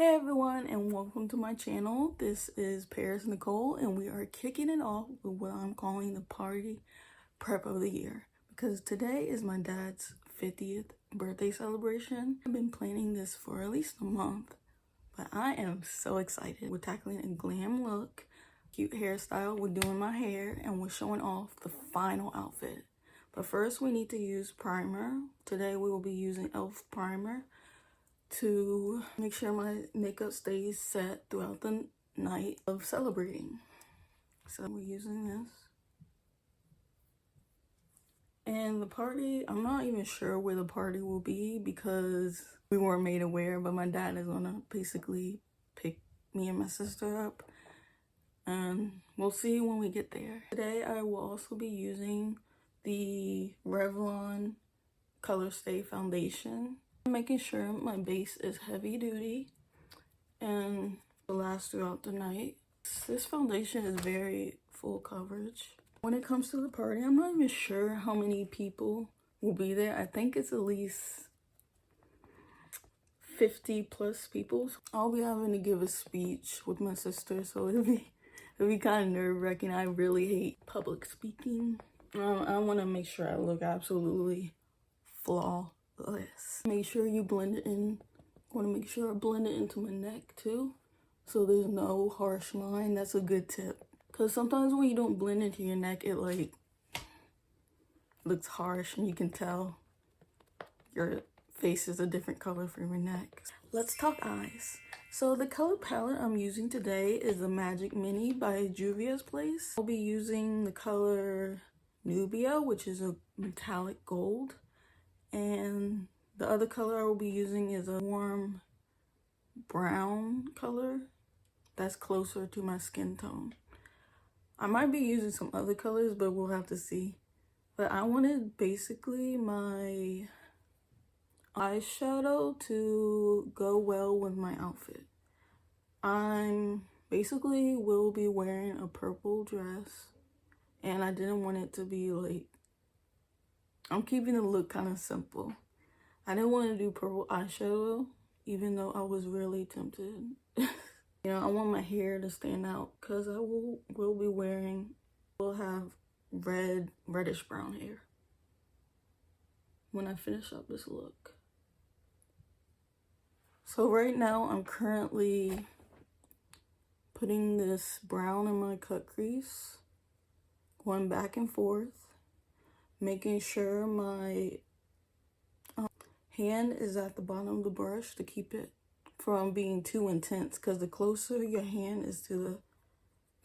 Hey everyone, and welcome to my channel. This is Paris Nicole, and we are kicking it off with what I'm calling the party prep of the year, because today is my dad's 50th birthday celebration. I've been planning this for at least a month, but I am so excited. We're tackling a glam look, cute hairstyle, we're doing my hair, and we're showing off the final outfit. But first we need to use primer. Today we will be using e.l.f. primer to make sure my makeup stays set throughout the night of celebrating. So we're using this. And the party, I'm not even sure where the party will be because we weren't made aware, but my dad is gonna basically pick me and my sister up, and we'll see when we get there. Today I will also be using the Revlon Color Stay foundation. I'm making sure my base is heavy duty and will last throughout the night. This foundation is very full coverage. When it comes to the party, I'm not even sure how many people will be there. I think it's at least 50 plus people. I'll be having to give a speech with my sister, so it'll be kind of nerve-wracking. I really hate public speaking. I want to make sure I look absolutely flawless. Make sure you blend it in. I want to make sure I blend it into my neck too, so there's no harsh line. That's a good tip, because sometimes when you don't blend into your neck, it like looks harsh and you can tell your face is a different color from your neck. Let's talk eyes. So the color palette I'm using today is the Magic Mini by Juvia's Place. I'll be using the color Nubia, which is a metallic gold. And the other color I will be using is a warm brown color that's closer to my skin tone. I might be using some other colors, but we'll have to see. But I wanted basically my eyeshadow to go well with my outfit. I'm basically will be wearing a purple dress, and I didn't want it to be like, I'm keeping the look kind of simple. I didn't want to do purple eyeshadow, even though I was really tempted. You know, I want my hair to stand out because I will be wearing, will have reddish brown hair when I finish up this look. So right now I'm currently putting this brown in my cut crease, going back and forth, making sure my hand is at the bottom of the brush to keep it from being too intense, because the closer your hand is to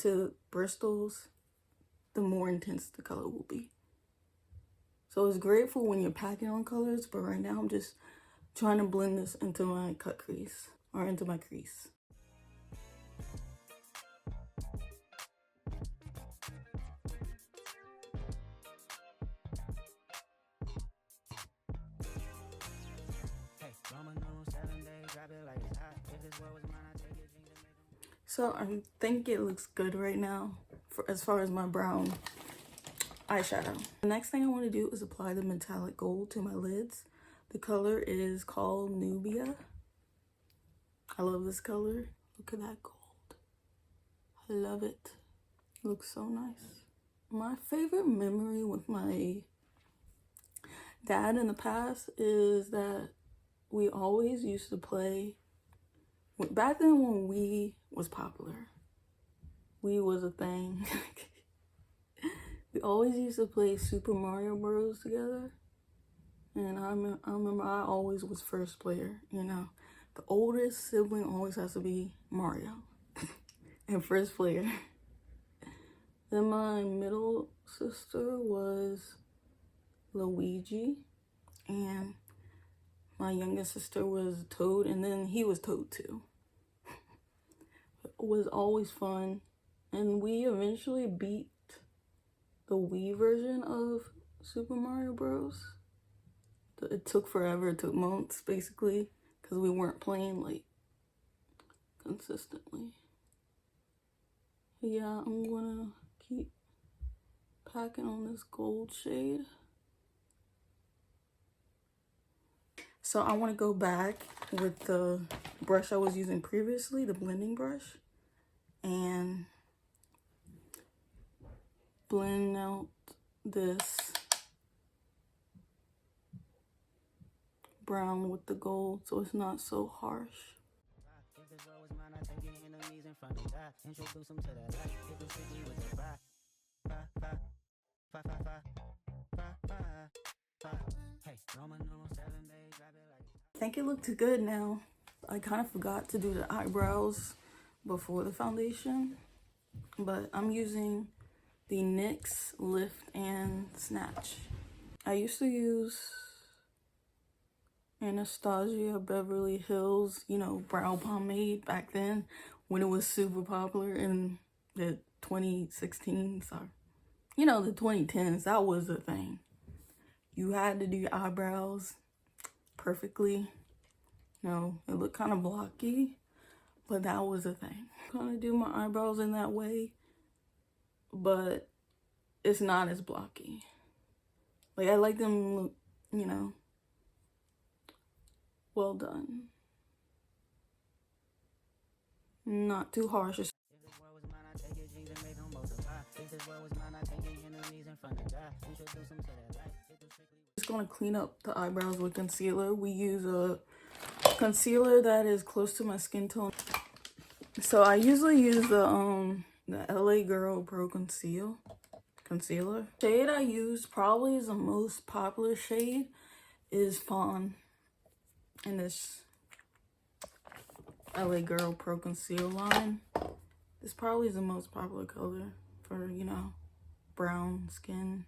the bristles, the more intense the color will be. So it's great for when you're packing on colors, but right now I'm just trying to blend this into my cut crease, or into my crease. So I think it looks good right now as far as my brown eyeshadow. The next thing I want to do is apply the metallic gold to my lids. The color is called Nubia. I love this color. Look at that gold. I love it. It looks so nice. My favorite memory with my dad in the past is that we always used to play, back then when Wii was popular, Wii was a thing. We always used to play Super Mario Bros. Together. And I remember I always was first player, you know. The oldest sibling always has to be Mario and first player. Then my middle sister was Luigi, and my youngest sister was Toad, and then he was Toad too. It was always fun, and we eventually beat the Wii version of Super Mario Bros. It took forever, it took months basically, because we weren't playing like consistently. Yeah, I'm gonna keep packing on this gold shade. So I want to go back with the brush I was using previously, the blending brush, and blend out this brown with the gold so it's not so harsh. I think it looked good now. I kind of forgot to do the eyebrows before the foundation, but I'm using the NYX Lift and Snatch. I used to use Anastasia Beverly Hills, you know, brow pomade back then when it was super popular in the 2016s, or, you know, the 2010s. That was the thing. You had to do your eyebrows perfectly. You know, it looked kind of blocky, but that was the thing. I'm gonna do my eyebrows in that way, but it's not as blocky. Like, I like them look, you know, well done. Not too harsh. Just gonna clean up the eyebrows with concealer. We use a concealer that is close to my skin tone. So I usually use the LA Girl Pro concealer. Shade I use probably is the most popular shade is Fawn in this LA Girl Pro Conceal line. This probably is the most popular color for, you know, brown skin.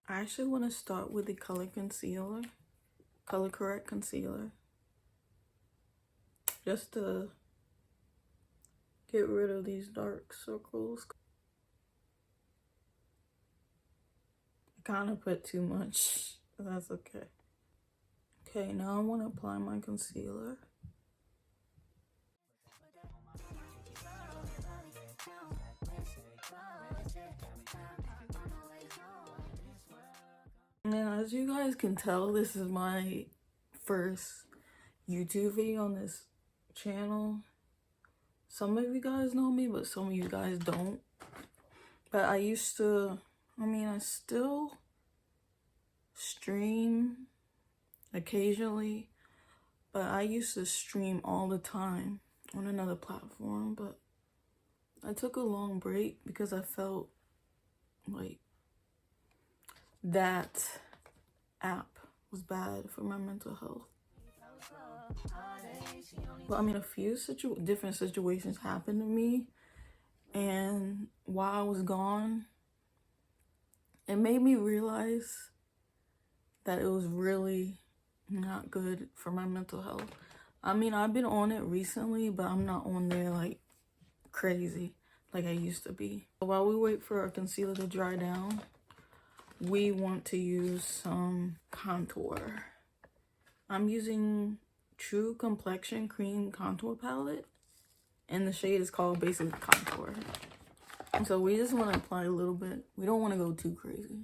I actually want to start with the color correct concealer, just to get rid of these dark circles. I kind of put too much, but that's okay. Okay, now I want to apply my concealer. And as you guys can tell, this is my first YouTube video on this channel. Some of you guys know me, but some of you guys don't. But I still stream occasionally, but I used to stream all the time on another platform, but I took a long break because I felt like that app was bad for my mental health. But I mean, a few different situations happened to me, and while I was gone, it made me realize that it was really not good for my mental health. I mean, I've been on it recently, but I'm not on there like crazy like I used to be. While we wait for our concealer to dry down, we want to use some contour. I'm using True Complexion Cream Contour Palette, and the shade is called Basic Contour. And so we just want to apply a little bit. We don't want to go too crazy.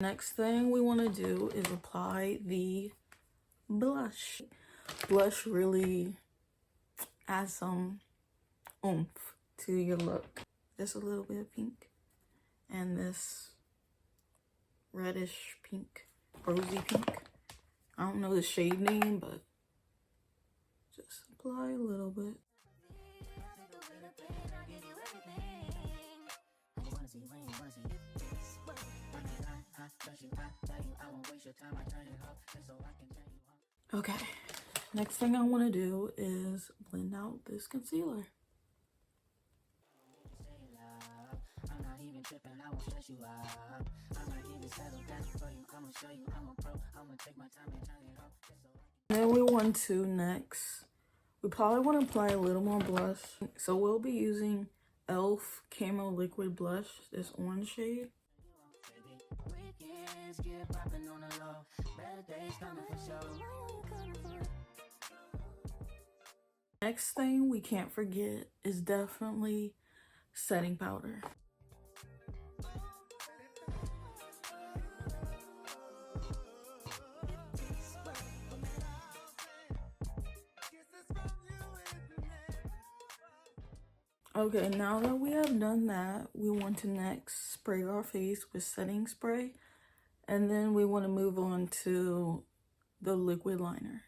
Next thing we want to do is apply the blush. Blush really adds some oomph to your look. Just a little bit of pink and this reddish pink, rosy pink. I don't know the shade name, but just apply a little bit. Okay, Next thing I want to do is blend out this concealer. Then we want to next, we probably want to apply a little more blush. So we'll be using e.l.f. Camo Liquid Blush, this orange shade. Next thing we can't forget is definitely setting powder. Okay, now that we have done that, we want to next spray our face with setting spray, and then we want to move on to the liquid liner.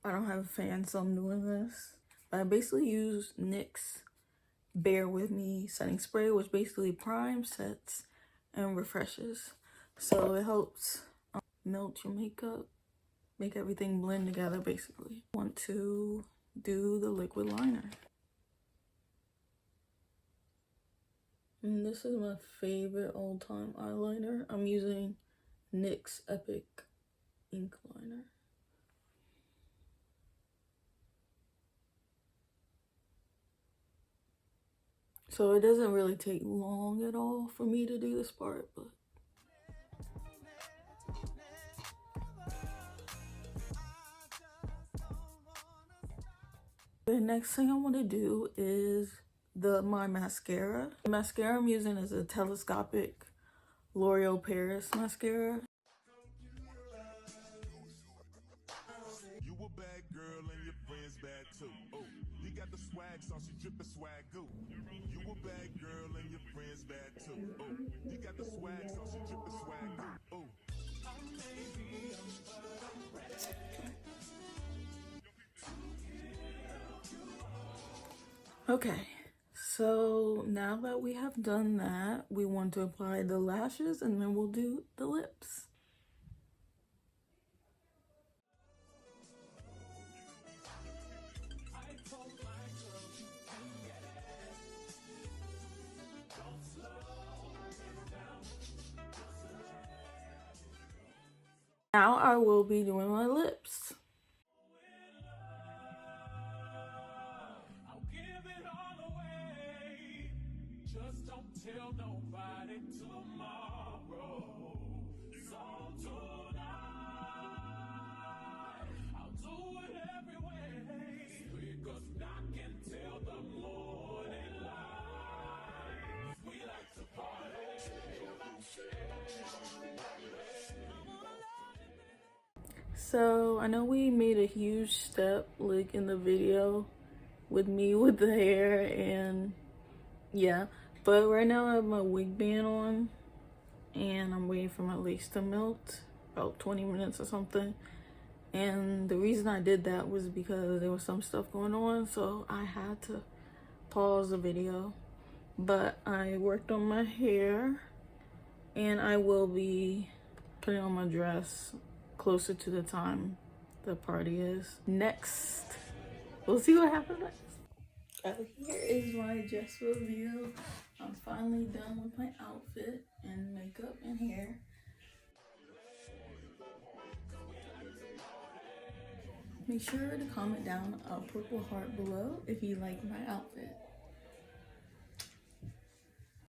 I don't have a fan, so I'm doing this. But I basically use NYX Bear With Me setting spray, which basically primes, sets, and refreshes. So it helps melt your makeup, make everything blend together basically. Want to do the liquid liner. And this is my favorite all-time eyeliner. I'm using NYX Epic Ink Liner. So it doesn't really take long at all for me to do this part, but the next thing I want to do is my mascara. The mascara I'm using is a telescopic L'Oreal Paris mascara. You a bad girl and your friends bad too. Oh, you got the swag, so she drippin' swag goo. You a bad girl and your friends bad too. Oh, you got the swag, so she drippin' swag goo. Oh. Okay, so now that we have done that, we want to apply the lashes and then we'll do the lips. Now I will be doing my lips. Just don't tell nobody tomorrow. So tonight, I'll do it every way. Because I can tell the morning light. We like to party. So I know we made a huge step like in the video with me with the hair and yeah, but right now I have my wig band on and I'm waiting for my lace to melt, about 20 minutes or something. And the reason I did that was because there was some stuff going on, so I had to pause the video. But I worked on my hair and I will be putting on my dress closer to the time the party is. Next, we'll see what happens next. Here is my dress reveal. I'm finally done with my outfit and makeup and hair. Make sure to comment down a purple heart below if you like my outfit.